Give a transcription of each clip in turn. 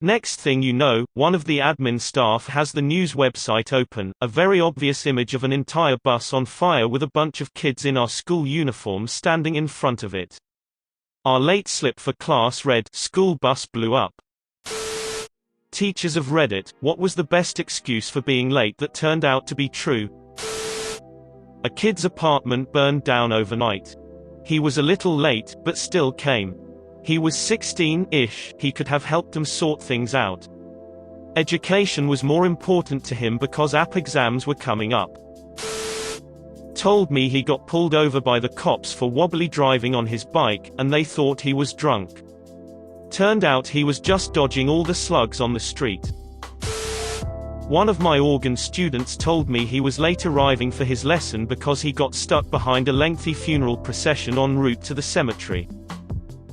Next thing you know, one of the admin staff has the news website open, a very obvious image of an entire bus on fire with a bunch of kids in our school uniforms standing in front of it. Our late slip for class read, "School bus blew up." Teachers have read it. What was the best excuse for being late that turned out to be true? A kid's apartment burned down overnight. He was a little late, but still came. He was 16-ish, he could have helped them sort things out. Education was more important to him because AP exams were coming up. Told me he got pulled over by the cops for wobbly driving on his bike, and they thought he was drunk. Turned out he was just dodging all the slugs on the street. One of my organ students told me he was late arriving for his lesson because he got stuck behind a lengthy funeral procession en route to the cemetery.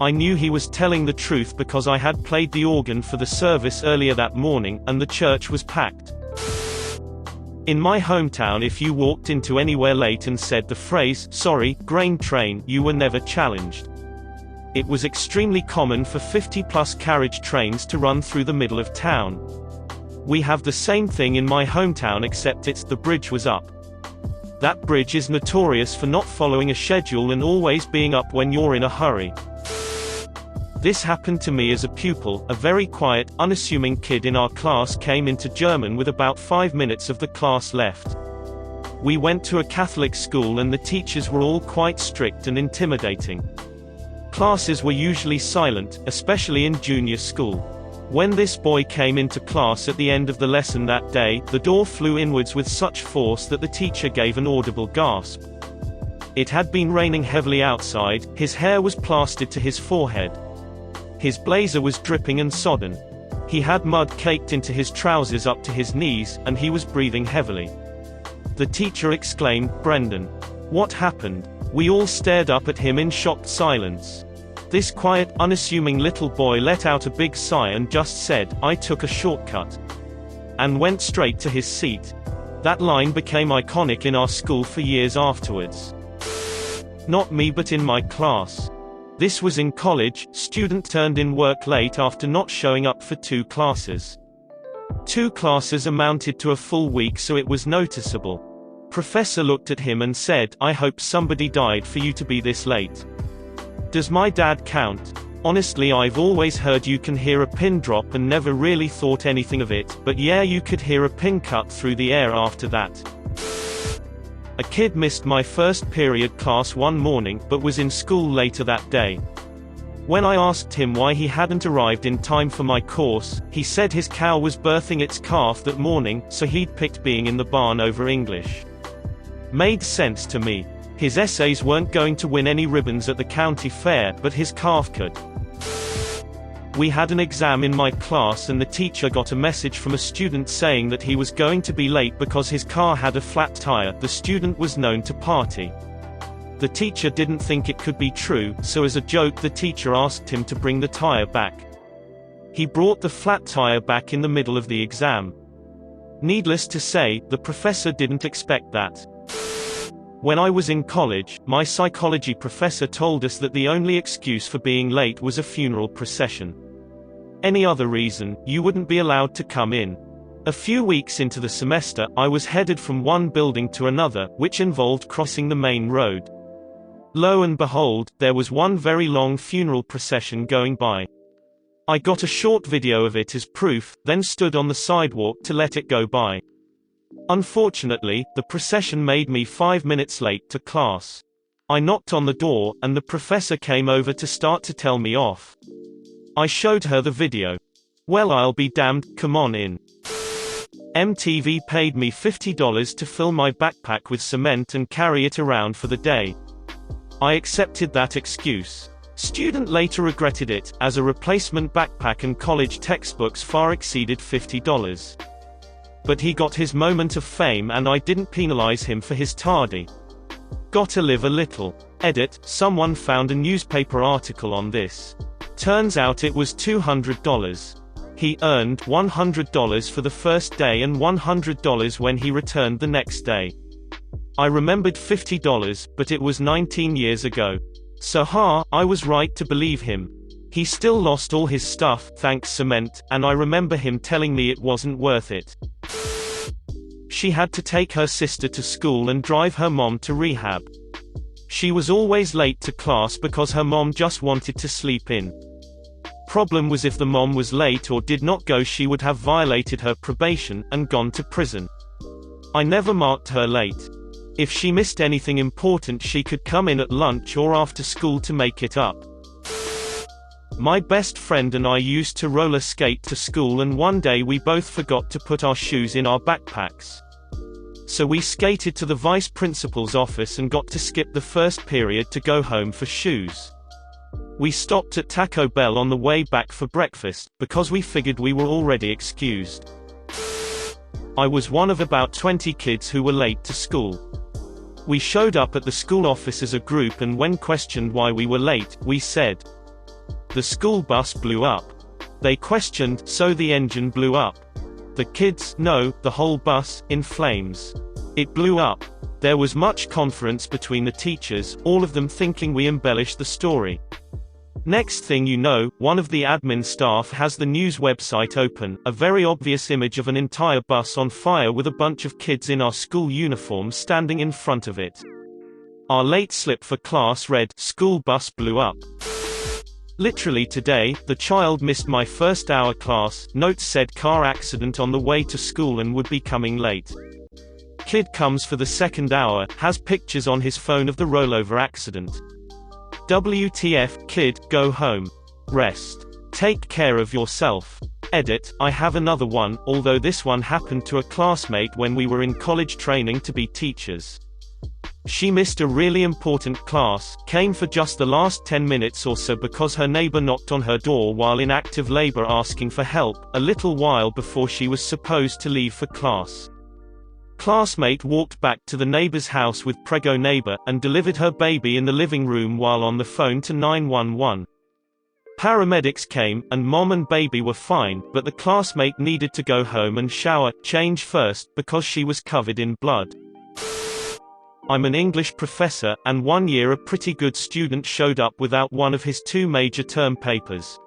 I knew he was telling the truth because I had played the organ for the service earlier that morning, and the church was packed. In my hometown, if you walked into anywhere late and said the phrase, "Sorry, grain train," you were never challenged. It was extremely common for 50-plus carriage trains to run through the middle of town. We have the same thing in my hometown, except the bridge was up. That bridge is notorious for not following a schedule and always being up when you're in a hurry. This happened to me as a pupil. A very quiet, unassuming kid in our class came into German with about 5 minutes of the class left. We went to a Catholic school and the teachers were all quite strict and intimidating. Classes were usually silent, especially in junior school. When this boy came into class at the end of the lesson that day, the door flew inwards with such force that the teacher gave an audible gasp. It had been raining heavily outside, his hair was plastered to his forehead. His blazer was dripping and sodden. He had mud caked into his trousers up to his knees, and he was breathing heavily. The teacher exclaimed, "Brendan, what happened?" We all stared up at him in shocked silence. This quiet, unassuming little boy let out a big sigh and just said, "I took a shortcut," and went straight to his seat. That line became iconic in our school for years afterwards. Not me, but in my class. This was in college. Student turned in work late after not showing up for 2 classes. 2 classes amounted to a full week, so it was noticeable. Professor looked at him and said, "I hope somebody died for you to be this late." Does my dad count? Honestly, I've always heard you can hear a pin drop and never really thought anything of it, but yeah, you could hear a pin cut through the air after that. A kid missed my first period class one morning, but was in school later that day. When I asked him why he hadn't arrived in time for my course, he said his cow was birthing its calf that morning, so he'd picked being in the barn over English. Made sense to me. His essays weren't going to win any ribbons at the county fair, but his calf could. We had an exam in my class and the teacher got a message from a student saying that he was going to be late because his car had a flat tire. The student was known to party. The teacher didn't think it could be true, so as a joke the teacher asked him to bring the tire back. He brought the flat tire back in the middle of the exam. Needless to say, the professor didn't expect that. When I was in college, my psychology professor told us that the only excuse for being late was a funeral procession. Any other reason, you wouldn't be allowed to come in. A few weeks into the semester, I was headed from one building to another, which involved crossing the main road. Lo and behold, there was one very long funeral procession going by. I got a short video of it as proof, then stood on the sidewalk to let it go by. Unfortunately, the procession made me 5 minutes late to class. I knocked on the door, and the professor came over to start to tell me off. I showed her the video. Well, I'll be damned, come on in. MTV paid me $50 to fill my backpack with cement and carry it around for the day. I accepted that excuse. Student later regretted it, as a replacement backpack and college textbooks far exceeded $50. But he got his moment of fame and I didn't penalize him for his tardy. Gotta live a little. Edit, someone found a newspaper article on this. Turns out it was $200. He earned $100 for the first day and $100 when he returned the next day. I remembered $50, but it was 19 years ago. So I was right to believe him. He still lost all his stuff, thanks cement, and I remember him telling me it wasn't worth it. She had to take her sister to school and drive her mom to rehab. She was always late to class because her mom just wanted to sleep in. Problem was, if the mom was late or did not go, she would have violated her probation and gone to prison. I never marked her late. If she missed anything important, she could come in at lunch or after school to make it up. My best friend and I used to roller skate to school, and one day we both forgot to put our shoes in our backpacks. So we skated to the vice principal's office and got to skip the first period to go home for shoes. We stopped at Taco Bell on the way back for breakfast, because we figured we were already excused. I was one of about 20 kids who were late to school. We showed up at the school office as a group, and when questioned why we were late, we said, "The school bus blew up." They questioned, "So the engine blew up?" The kids, "No, the whole bus, in flames. It blew up." There was much conference between the teachers, all of them thinking we embellished the story. Next thing you know, one of the admin staff has the news website open, a very obvious image of an entire bus on fire with a bunch of kids in our school uniforms standing in front of it. Our late slip for class read, "School bus blew up." Literally today, the child missed my first hour class, notes said car accident on the way to school and would be coming late. Kid comes for the second hour, has pictures on his phone of the rollover accident. WTF, kid, go home. Rest. Take care of yourself. Edit, I have another one, although this one happened to a classmate when we were in college training to be teachers. She missed a really important class, came for just the last 10 minutes or so because her neighbor knocked on her door while in active labor asking for help, a little while before she was supposed to leave for class. Classmate walked back to the neighbor's house with Prego neighbor, and delivered her baby in the living room while on the phone to 911. Paramedics came, and mom and baby were fine, but the classmate needed to go home and shower, change first, because she was covered in blood. I'm an English professor, and one year a pretty good student showed up without one of his 2 major term papers.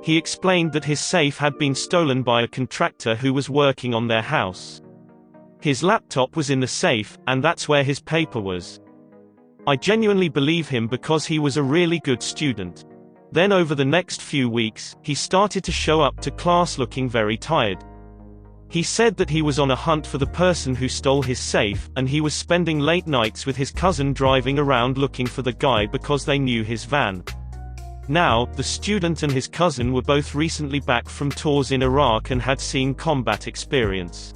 He explained that his safe had been stolen by a contractor who was working on their house. His laptop was in the safe, and that's where his paper was. I genuinely believe him because he was a really good student. Then over the next few weeks, he started to show up to class looking very tired. He said that he was on a hunt for the person who stole his safe, and he was spending late nights with his cousin driving around looking for the guy because they knew his van. Now, the student and his cousin were both recently back from tours in Iraq and had seen combat experience.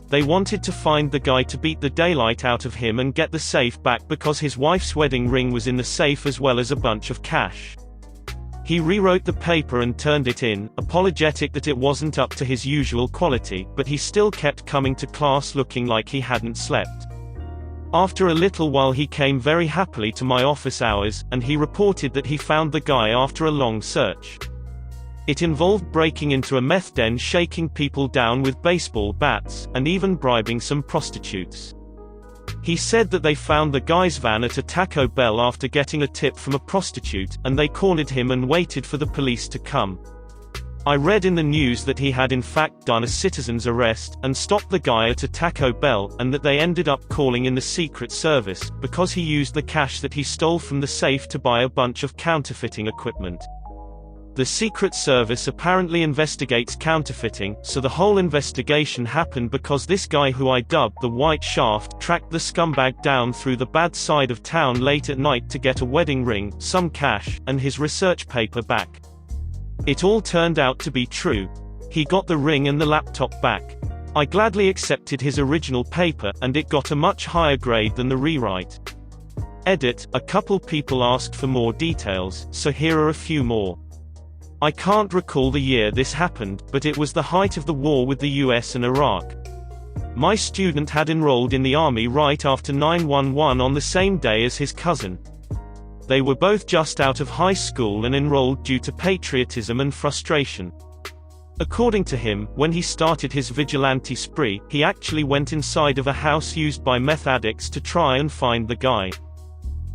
They wanted to find the guy to beat the daylight out of him and get the safe back because his wife's wedding ring was in the safe as well as a bunch of cash. He rewrote the paper and turned it in, apologetic that it wasn't up to his usual quality, but he still kept coming to class looking like he hadn't slept. After a little while he came very happily to my office hours, and he reported that he found the guy after a long search. It involved breaking into a meth den, shaking people down with baseball bats, and even bribing some prostitutes. He said that they found the guy's van at a Taco Bell after getting a tip from a prostitute, and they cornered him and waited for the police to come. I read in the news that he had in fact done a citizen's arrest, and stopped the guy at a Taco Bell, and that they ended up calling in the Secret Service, because he used the cash that he stole from the safe to buy a bunch of counterfeiting equipment. The Secret Service apparently investigates counterfeiting, so the whole investigation happened because this guy who I dubbed the White Shaft tracked the scumbag down through the bad side of town late at night to get a wedding ring, some cash, and his research paper back. It all turned out to be true. He got the ring and the laptop back. I gladly accepted his original paper, and it got a much higher grade than the rewrite. Edit, a couple people asked for more details, so here are a few more. I can't recall the year this happened, but it was the height of the war with the US and Iraq. My student had enrolled in the army right after 9/11 on the same day as his cousin. They were both just out of high school and enrolled due to patriotism and frustration. According to him, when he started his vigilante spree, he actually went inside of a house used by meth addicts to try and find the guy.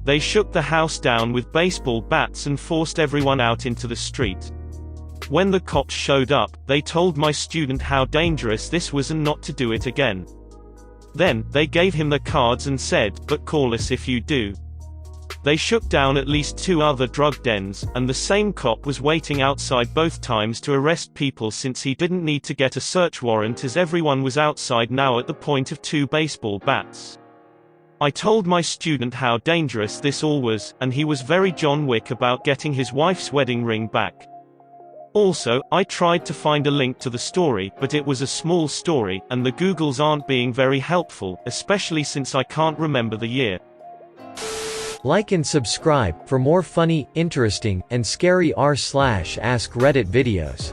They shook the house down with baseball bats and forced everyone out into the street. When the cops showed up, they told my student how dangerous this was and not to do it again. Then, they gave him the cards and said, "But call us if you do." They shook down at least 2 other drug dens, and the same cop was waiting outside both times to arrest people since he didn't need to get a search warrant as everyone was outside now at the point of 2 baseball bats. I told my student how dangerous this all was, and he was very John Wick about getting his wife's wedding ring back. Also, I tried to find a link to the story, but it was a small story, and the Googles aren't being very helpful, especially since I can't remember the year. Like and subscribe for more funny, interesting, and scary r/ask Reddit videos.